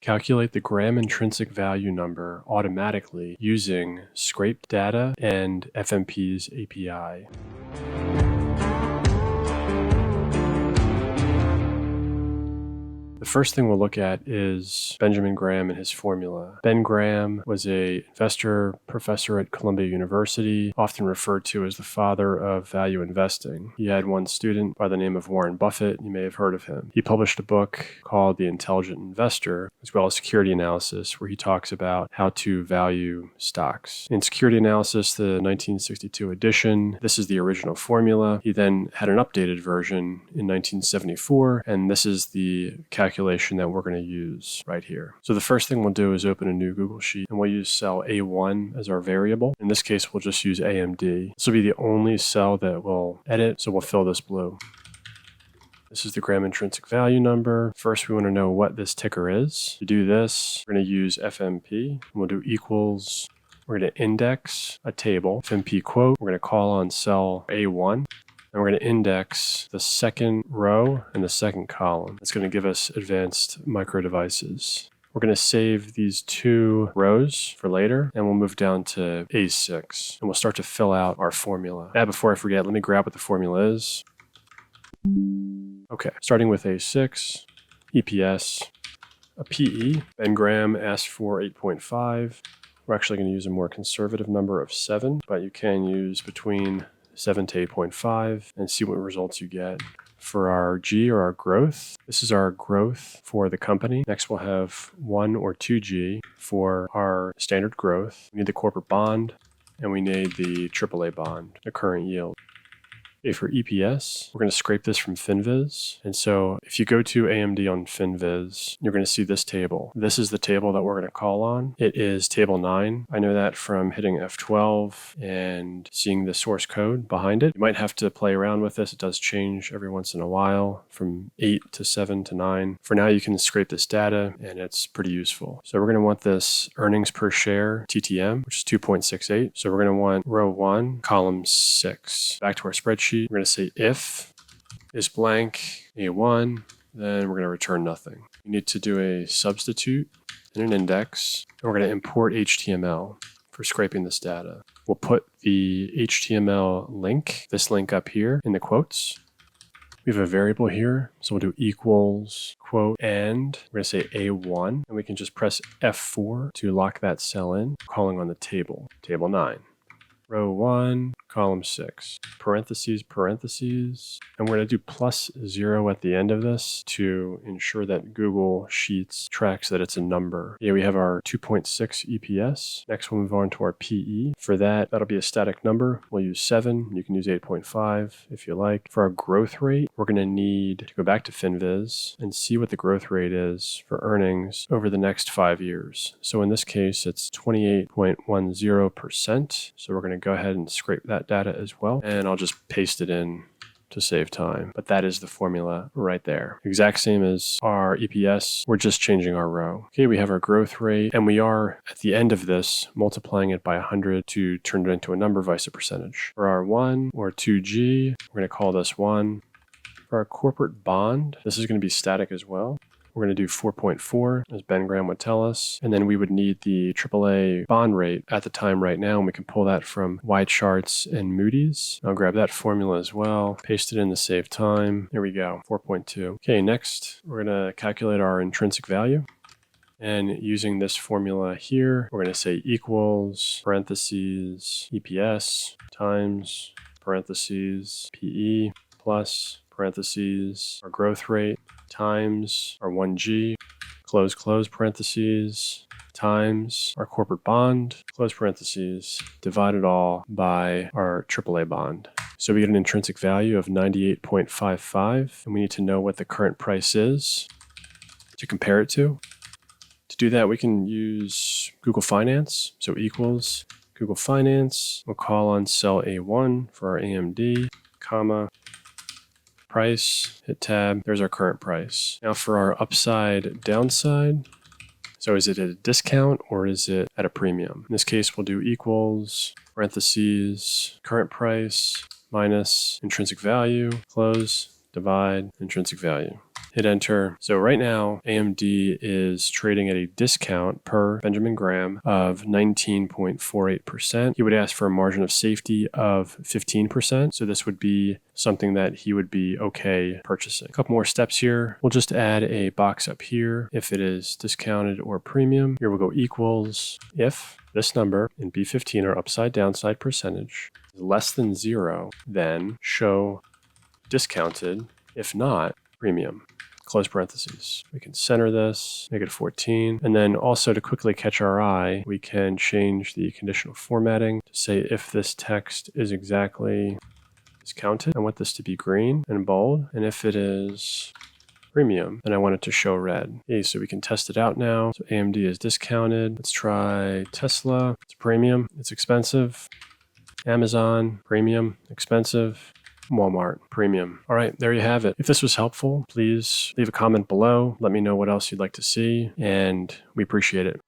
Calculate the Graham Intrinsic Value number automatically using scraped data and FMP's API. The first thing we'll look at is Benjamin Graham and his formula. Ben Graham was an investor professor at Columbia University, often referred to as the father of value investing. He had one student by the name of Warren Buffett. You may have heard of him. He published a book called The Intelligent Investor, as well as Security Analysis, where he talks about how to value stocks. In Security Analysis, the 1962 edition, this is the original formula. He then had an updated version in 1974, and this is the calculation that we're going to use right here. So the first thing we'll do is open a new Google Sheet, and we'll use cell A1 as our variable. In this case, we'll just use AMD. This will be the only cell that we'll edit, so we'll fill this blue. This is the Graham Intrinsic Value number. First, we want to know what this ticker is. To do this, we're going to use FMP, and we'll do equals. We're going to index a table, FMP quote. We're going to call on cell A1. And we're going to index the second row and the second column. It's going to give us advanced micro devices. We're going to save these two rows for later, and we'll move down to A6, and we'll start to fill out our formula. Before I forget, let me grab what the formula is. Okay, starting with A6, EPS, a PE. Ben Graham asked for 8.5. We're actually going to use a more conservative number of 7, but you can use between 7 to 8.5 and see what results you get. For our G, or our growth, this is our growth for the company. Next we'll have 1 or 2G for our standard growth. We need the corporate bond, and we need the AAA bond, the current yield. Okay, for EPS, we're going to scrape this from FinViz. And so if you go to AMD on FinViz, you're going to see this table. This is the table that we're going to call on. It is table 9. I know that from hitting F12 and seeing the source code behind it. You might have to play around with this. It does change every once in a while from 8 to 7 to 9. For now, you can scrape this data, and it's pretty useful. So we're going to want this earnings per share TTM, which is 2.68. So we're going to want row 1, column 6. Back to our spreadsheet. We're going to say if is blank A1, then we're going to return nothing. We need to do a substitute and an index, and we're going to import HTML for scraping this data. We'll put the HTML link, this link up here in the quotes. We have a variable here, so we'll do equals quote, and we're going to say A1, and we can just press F4 to lock that cell in, calling on the table, table 9. Row 1, column 6, parentheses, parentheses, and we're going to do +0 at the end of this to ensure that Google Sheets tracks that it's a number. We have our 2.6 EPS. Next, we'll move on to our PE. For that, that'll be a static number. We'll use 7. You can use 8.5 if you like. For our growth rate, we're going to need to go back to FinViz and see what the growth rate is for earnings over the next 5 years. So in this case, it's 28.10%. So we're going to go ahead and scrape that data as well, and I'll just paste it in to save time. But that is the formula right there. Exact same as our EPS, we're just changing our row. Okay, we have our growth rate, and we are, at the end of this, multiplying it by 100 to turn it into a number, vice a percentage. For our 1 or 2G, we're going to call this 1. For our corporate bond, this is going to be static as well. We're going to do 4.4, as Ben Graham would tell us. And then we would need the AAA bond rate at the time right now, and we can pull that from Y charts and Moody's. I'll grab that formula as well, paste it in to save time. There we go, 4.2. Okay, next, we're going to calculate our intrinsic value. And using this formula here, we're going to say equals, parentheses, EPS, times, parentheses, PE, plus, parentheses, our growth rate, times our 1G, close parentheses, times our corporate bond, close parentheses, divide it all by our AAA bond. So we get an intrinsic value of 98.55, and we need to know what the current price is to compare it to. To do that, we can use Google Finance, so equals Google Finance. We'll call on cell A1 for our AMD, comma, price, hit tab, there's our current price. Now for our upside downside, so is it at a discount or is it at a premium? In this case, we'll do equals, parentheses, current price, minus intrinsic value, close, divide, intrinsic value. Hit enter. So right now, AMD is trading at a discount per Benjamin Graham of 19.48%. He would ask for a margin of safety of 15%. So this would be something that he would be okay purchasing. A couple more steps here. We'll just add a box up here if it is discounted or premium. Here we'll go equals if this number in B15 or upside downside percentage is less than 0, then show discounted. If not, premium. Close parentheses. We can center this, make it 14. And then also to quickly catch our eye, we can change the conditional formatting to say if this text is exactly discounted, I want this to be green and bold. And if it is premium, and I want it to show red. Okay, so we can test it out now. So AMD is discounted. Let's try Tesla. It's premium. It's expensive. Amazon, premium, expensive. Walmart, premium. All right, there you have it. If this was helpful, please leave a comment below. Let me know what else you'd like to see, and we appreciate it.